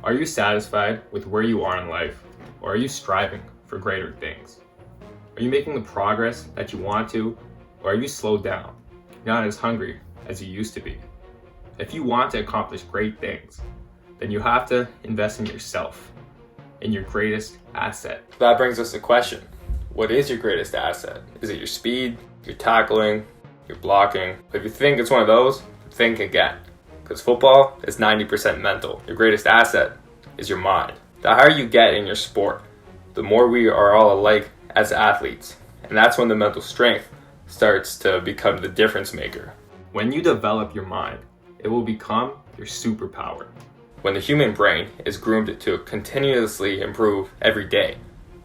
Are you satisfied with where you are in life, or are you striving for greater things? Are you making the progress that you want to, or are you slowed down, not as hungry as you used to be? If you want to accomplish great things, then you have to invest in yourself, in your greatest asset. That brings us to the question, what is your greatest asset? Is it your speed, your tackling, your blocking? If you think it's one of those, think again. Because football is 90% mental. Your greatest asset is your mind. The higher you get in your sport, the more we are all alike as athletes. And that's when the mental strength starts to become the difference maker. When you develop your mind, it will become your superpower. When the human brain is groomed to continuously improve every day,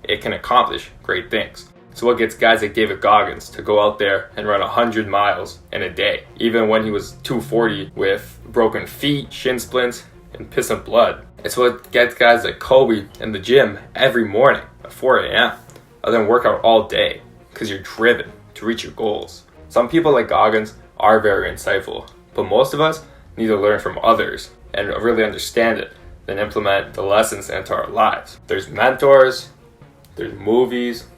it can accomplish great things. So what gets guys like David Goggins to go out there and run 100 miles in a day, even when he was 240 with broken feet, shin splints, and piss and blood? It's what gets guys like Kobe in the gym every morning at 4 a.m. and then work out all day because you're driven to reach your goals. Some people like Goggins are very insightful, but most of us need to learn from others and really understand it, then implement the lessons into our lives. There's mentors, there's movies,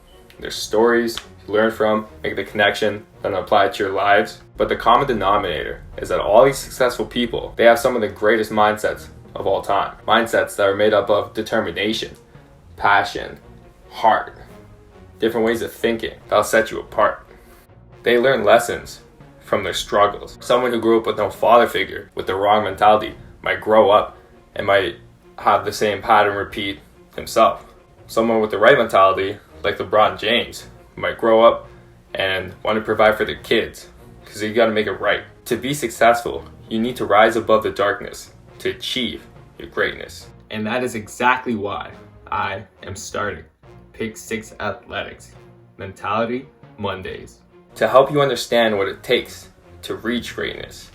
there's stories you learn from, make the connection, then apply it to your lives. But the common denominator is that all these successful people, they have some of the greatest mindsets of all time. Mindsets that are made up of determination, passion, heart, different ways of thinking that'll set you apart. They learn lessons from their struggles. Someone who grew up with no father figure, with the wrong mentality, might grow up and might have the same pattern repeat himself. Someone with the right mentality, like LeBron James, might grow up and want to provide for their kids because you got to make it right. To be successful, you need to rise above the darkness to achieve your greatness. And that is exactly why I am starting Pick 6 Athletics Mentality Mondays. To help you understand what it takes to reach greatness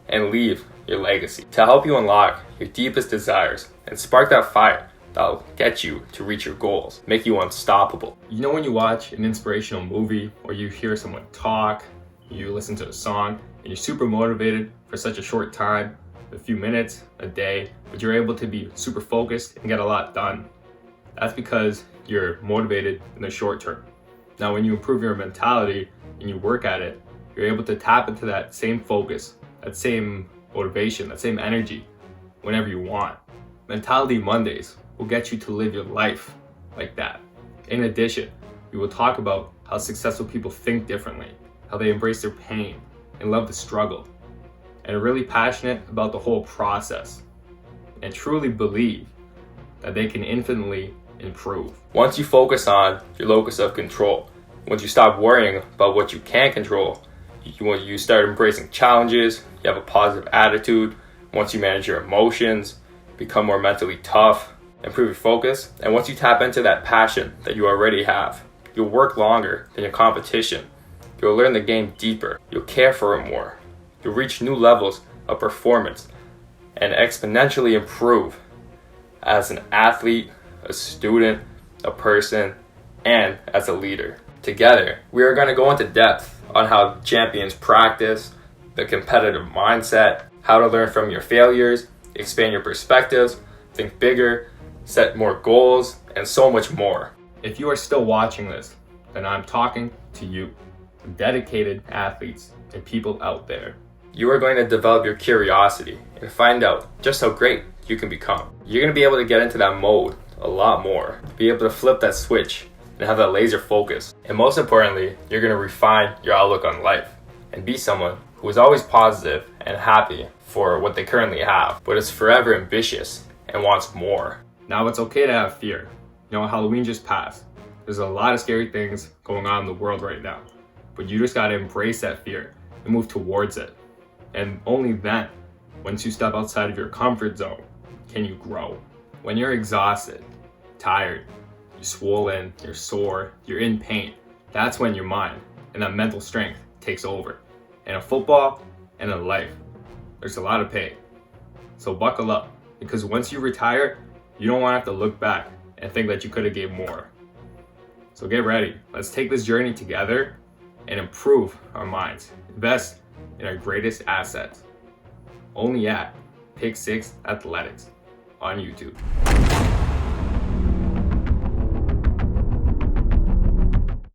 and leave your legacy. To help you unlock your deepest desires and spark that fire that'll get you to reach your goals, make you unstoppable. You know when you watch an inspirational movie or you hear someone talk, you listen to a song, and you're super motivated for such a short time, a few minutes, a day, but you're able to be super focused and get a lot done. That's because you're motivated in the short term. Now when you improve your mentality and you work at it, you're able to tap into that same focus, that same motivation, that same energy whenever you want. Mentality Mondays will get you to live your life like that. In addition, we will talk about how successful people think differently, how they embrace their pain and love the struggle, and are really passionate about the whole process, and truly believe that they can infinitely improve. Once you focus on your locus of control, once you stop worrying about what you can't control, you start embracing challenges, you have a positive attitude, once you manage your emotions, become more mentally tough, improve your focus, and once you tap into that passion that you already have, you'll work longer than your competition. You'll learn the game deeper, you'll care for it more, you'll reach new levels of performance and exponentially improve as an athlete, a student, a person, and as a leader. Together, we are going to go into depth on how champions practice, the competitive mindset, how to learn from your failures, expand your perspectives, think bigger, set more goals, and so much more. If you are still watching this, then I'm talking to you, dedicated athletes and people out there. You are going to develop your curiosity and find out just how great you can become. You're going to be able to get into that mode a lot more, be able to flip that switch and have that laser focus. And most importantly, you're going to refine your outlook on life and be someone who is always positive and happy for what they currently have, but is forever ambitious and wants more. Now it's okay to have fear. You know, Halloween just passed. There's a lot of scary things going on in the world right now, but you just got to embrace that fear and move towards it. And only then, once you step outside of your comfort zone, can you grow. When you're exhausted, tired, you're swollen, you're sore, you're in pain, that's when your mind and that mental strength takes over. In a football and in life, there's a lot of pain. So buckle up, because once you retire, you don't want to have to look back and think that you could have gave more. So get ready. Let's take this journey together and improve our minds. Invest in our greatest assets. Only at Pick 6 Athletics. on YouTube.